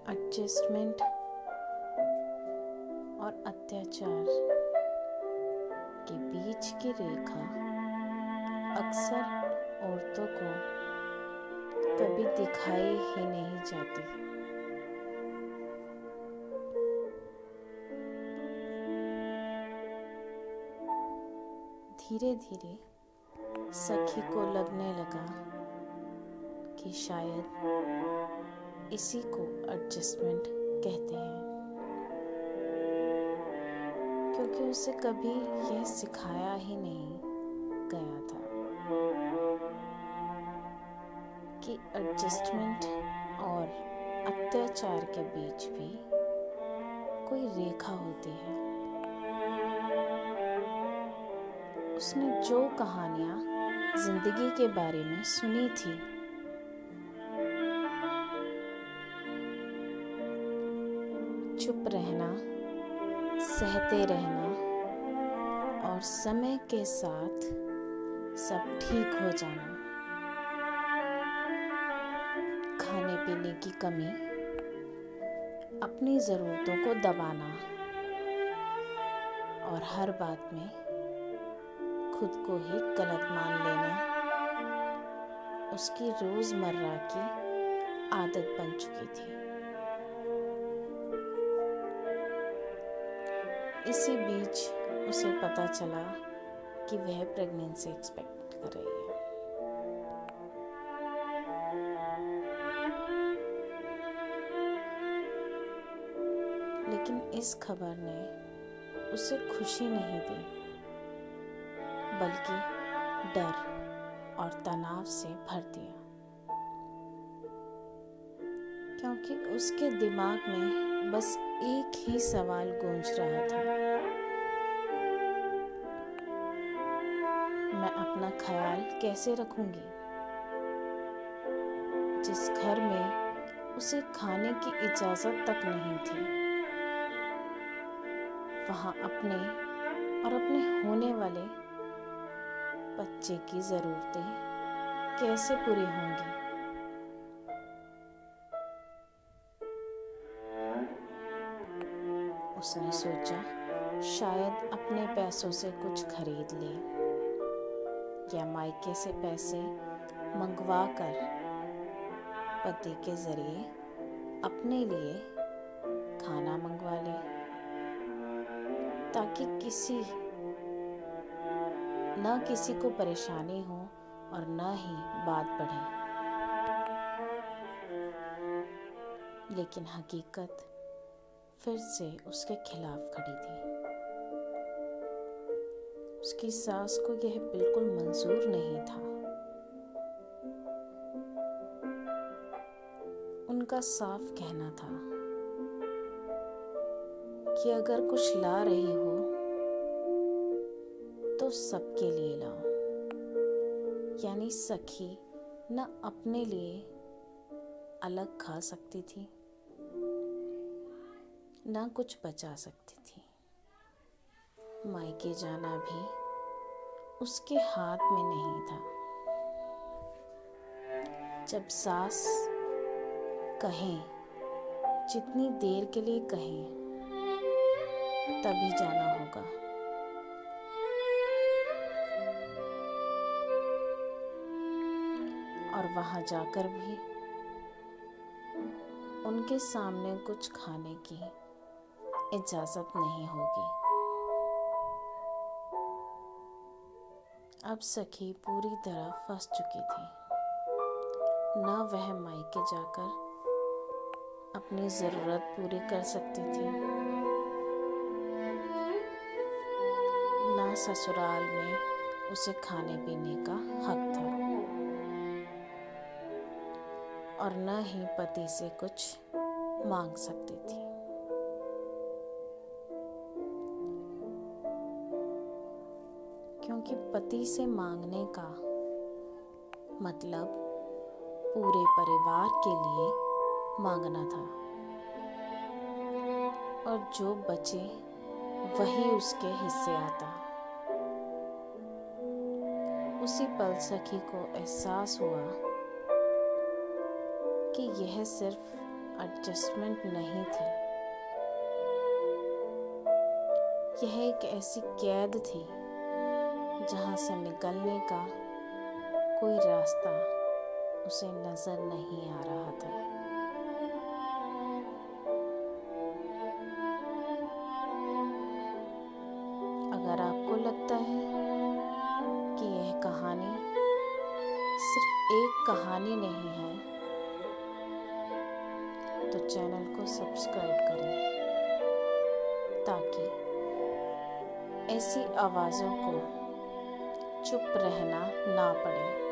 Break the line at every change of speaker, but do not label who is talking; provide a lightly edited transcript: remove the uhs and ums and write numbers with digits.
Adjustment और अत्याचार के बीच की रेखा अक्सर औरतों को कभी दिखाई ही नहीं जाती। धीरे धीरे सखी को लगने लगा कि शायद इसी को एडजस्टमेंट कहते हैं, क्योंकि उसे कभी यह सिखाया ही नहीं गया था कि एडजस्टमेंट और अत्याचार के बीच भी कोई रेखा होती है। उसने जो कहानियां जिंदगी के बारे में सुनी थी, चुप रहना, सहते रहना और समय के साथ सब ठीक हो जाना, खाने पीने की कमी, अपनी ज़रूरतों को दबाना और हर बात में खुद को ही गलत मान लेना उसकी रोज़मर्रा की आदत बन चुकी थी। इसी बीच उसे पता चला कि वह प्रेगनेंसी एक्सपेक्ट कर रही है। लेकिन इस खबर ने उसे खुशी नहीं दी, बल्कि डर और तनाव से भर दिया, क्योंकि उसके दिमाग में बस एक ही सवाल गूंज रहा था, मैं अपना ख्याल कैसे रखूंगी? जिस घर में उसे खाने की इजाजत तक नहीं थी, वहां अपने और अपने होने वाले बच्चे की जरूरतें कैसे पूरी होंगी? उसने सोचा शायद अपने पैसों से कुछ खरीद ले या मायके से पैसे मंगवा कर पति के जरिए अपने लिए खाना मंगवा ले, ताकि न किसी को परेशानी हो और न ही बात बढ़े। लेकिन हकीकत फिर से उसके खिलाफ खड़ी थी। उसकी सास को यह बिल्कुल मंजूर नहीं था। उनका साफ कहना था कि अगर कुछ ला रही हो तो सबके लिए लाओ, यानी सखी न अपने लिए अलग खा सकती थी, न कुछ बचा सकती थी। मायके जाना भी उसके हाथ में नहीं था। जब सास कहें, जितनी देर के लिए कहें, तभी जाना होगा। और वहां जाकर भी उनके सामने कुछ खाने की इजाजत नहीं होगी। अब सखी पूरी तरह फंस चुकी थी। न वह मायके जाकर अपनी जरूरत पूरी कर सकती थी, न ससुराल में उसे खाने पीने का हक था, और न ही पति से कुछ मांग सकती थी। क्योंकि पति से मांगने का मतलब पूरे परिवार के लिए मांगना था, और जो बचे वही उसके हिस्से आता। उसी पल सखी को एहसास हुआ कि यह सिर्फ एडजस्टमेंट नहीं थी। यह एक ऐसी कैद थी जहां से निकलने का कोई रास्ता उसे नजर नहीं आ रहा था। अगर आपको लगता है कि यह कहानी सिर्फ एक कहानी नहीं है, तो चैनल को सब्सक्राइब करें ताकि ऐसी आवाज़ों को चुप रहना ना पड़े।